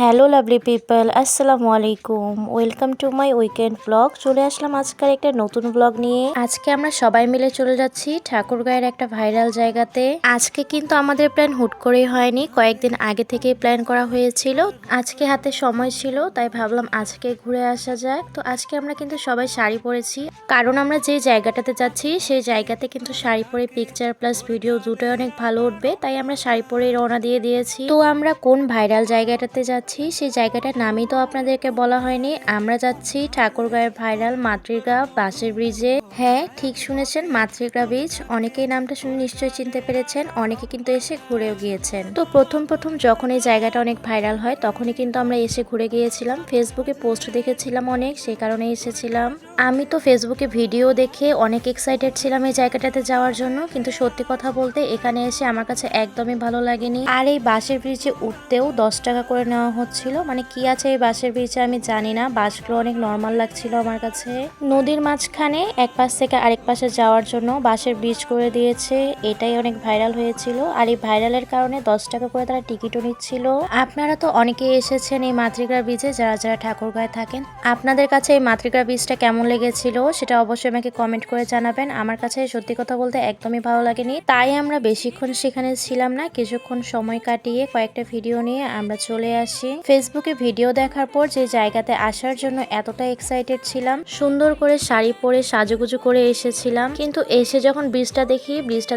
Hello lovely people, আসসালামু আলাইকুম। Welcome to my weekend blog. চলে আসলাম আজকের একটা নতুন ব্লগ নিয়ে। আজকে আমরা সবাই মিলে চলে যাচ্ছি ঠাকুরগাঁয়ের একটা ভাইরাল জায়গাতে। আজকে কিন্তু আমাদের প্ল্যান হুট করেই হয়নি, কয়েকদিন আগে থেকেই প্ল্যান করা হয়েছিল। আজকে হাতে সময় ছিল, তাই ভাবলাম আজকে ঘুরে আসা যাক। তো আজকে আমরা কিন্তু সবাই শাড়ি পরেছি, কারণ আমরা যে জায়গাটাতে যাচ্ছি সেই জায়গাতে কিন্তু শাড়ি পরে পিকচার প্লাস ভিডিও দুটোই অনেক ভালো উঠবে, তাই আমরা শাড়ি পরেই রওনা দিয়ে দিয়েছি। তো আমরা কোন ভাইরাল জায়গাটাতে যাচ্ছি সেই জায়গাটার নামই তো আপনাদেরকে বলা হয়নি। আমরা যাচ্ছি ঠাকুরগাঁয়ের ভাইরাল মাতৃগা বাসের ব্রিজে। হ্যাঁ, ঠিক শুনেছেন, মাতৃগা ব্রিজ। অনেকেই নামটা শুনে নিশ্চয়ই চিনতে পেরেছেন, অনেকে কিন্তু এসে ঘুরেও গিয়েছেন। তো প্রথম যখন এই জায়গাটা অনেক ভাইরাল হয় তখনই কিন্তু আমরা এসে ঘুরে গিয়েছিলাম। ফেসবুকে পোস্ট দেখেছিলাম অনেক, সেই কারণে এসেছিলাম। আমি তো ফেসবুকে ভিডিও দেখে অনেক এক্সাইটেড ছিলাম এই জায়গাটাতে যাওয়ার জন্য, কিন্তু সত্যি কথা বলতে এখানে এসে আমার কাছে একদমই ভালো লাগেনি। আর এই বাসের ব্রিজে উঠতেও 10 টাকা করে নেওয়া হচ্ছিল। মানে কি আছে এই বাসের ব্রিজে আমি জানি না, বাসগুলো অনেক নর্মাল লাগছিল আমার কাছে। নদীর মাঝখানে এক পাশ থেকে আরেক পাশে যাওয়ার জন্য বাসের ব্রিজ করে দিয়েছে, এটাই অনেক ভাইরাল হয়েছিল। আর এই ভাইরালের কারণে 10 টাকা করে তারা টিকিটও নিচ্ছিল। আপনারা তো অনেকেই এসেছেন এই মাতৃগা ব্রিজে, যারা যারা ঠাকুরগাঁয়ে থাকেন। আপনাদের কাছে এই মাতৃগা ব্রিজটা কেমন লেগেছিল সেটা অবশ্যই আমাকে কমেন্ট করে জানাবেন। আমার কাছে সত্যি কথা বলতে একদমই ভালো লাগেনি, তাই আমরা বেশিক্ষণ সেখানে ছিলাম না। কিছুক্ষণ সময় কাটিয়ে কয়েকটা ভিডিও নিয়ে আমরা চলে আসি। ফেসবুকে ভিডিও দেখার পর যে জায়গাতে আসার জন্য এতটা এক্সাইটেড ছিলাম, সুন্দর করে শাড়ি পরে সাজুগুজু করে এসেছিলাম, কিন্তু এসে যখন ব্রিজটা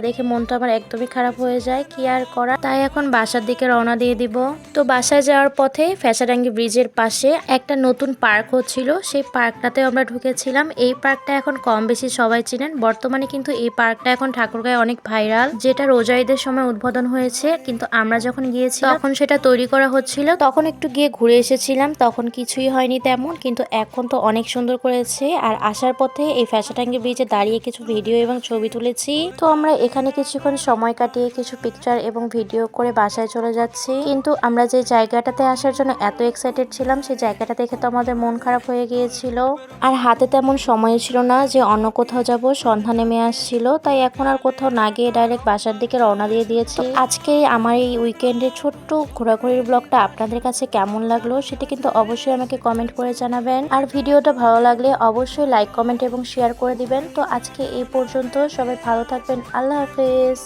দেখে মনটা আমার একদমই খারাপ হয়ে যায়। কি আর করা, তাই এখন বাসার দিকে রওনা দিয়ে দিব। তো বাসায় যাওয়ার পথে ফ্যাশাডাঙ্গি ব্রিজের পাশে একটা নতুন পার্ক হচ্ছিল, সেই পার্কটাতে আমরা ঢুকেছিলাম। এই পার্কটা এখন কম বেশি সবাই চিনেন। বর্তমানে কিন্তু এই পার্কটা এখন ঠাকুরগাঁয়ে অনেক ভাইরাল, যেটা রোজা ঈদের সময় উদ্বোধন হয়েছে, কিন্তু আমরা যখন গিয়েছি তখন সেটা তৈরি করা হচ্ছিল। তখন একটু গিয়ে ঘুরে এসেছিলাম, তখন কিছুই হয়নি তেমন, কিন্তু এখন তো অনেক সুন্দর করেছে। আর আসার পথে এই ফ্যাশাডাঙ্গি ব্রিজে দাঁড়িয়ে কিছু ভিডিও এবং ছবি তুলেছি। তো আমরা এখানে কিছুক্ষণ সময় কাটিয়ে কিছু পিকচার এবং ভিডিও করে বাসায় চলে যাচ্ছি। কিন্তু আমরা যে জায়গাটাতে আসার জন্য এত এক্সাইটেড ছিলাম, সেই জায়গাটা দেখে তো আমাদের মন খারাপ হয়ে গিয়েছিল। আর হাতে তেমন সময় ছিল না যে অন্য কোথাও যাব, সন্ধ্যা নেমে আসছিল, তাই এখন আর কোথাও না গিয়ে ডাইরেক্ট বাসার দিকে রওনা দিয়ে দিয়েছি। আজকে আমার এই উইকেন্ডের ছোট্ট ঘোরাঘুরির ব্লগটা আপনাদের কাছে কেমন লাগলো সেটা কিন্তু অবশ্যই আমাকে কমেন্ট করে জানাবেন। আর ভিডিওটা ভালো লাগলে অবশ্যই লাইক, কমেন্ট এবং শেয়ার করে দিবেন। তো আজকে এই পর্যন্ত, সবাই ভালো থাকবেন। আল্লাহ হাফেজ।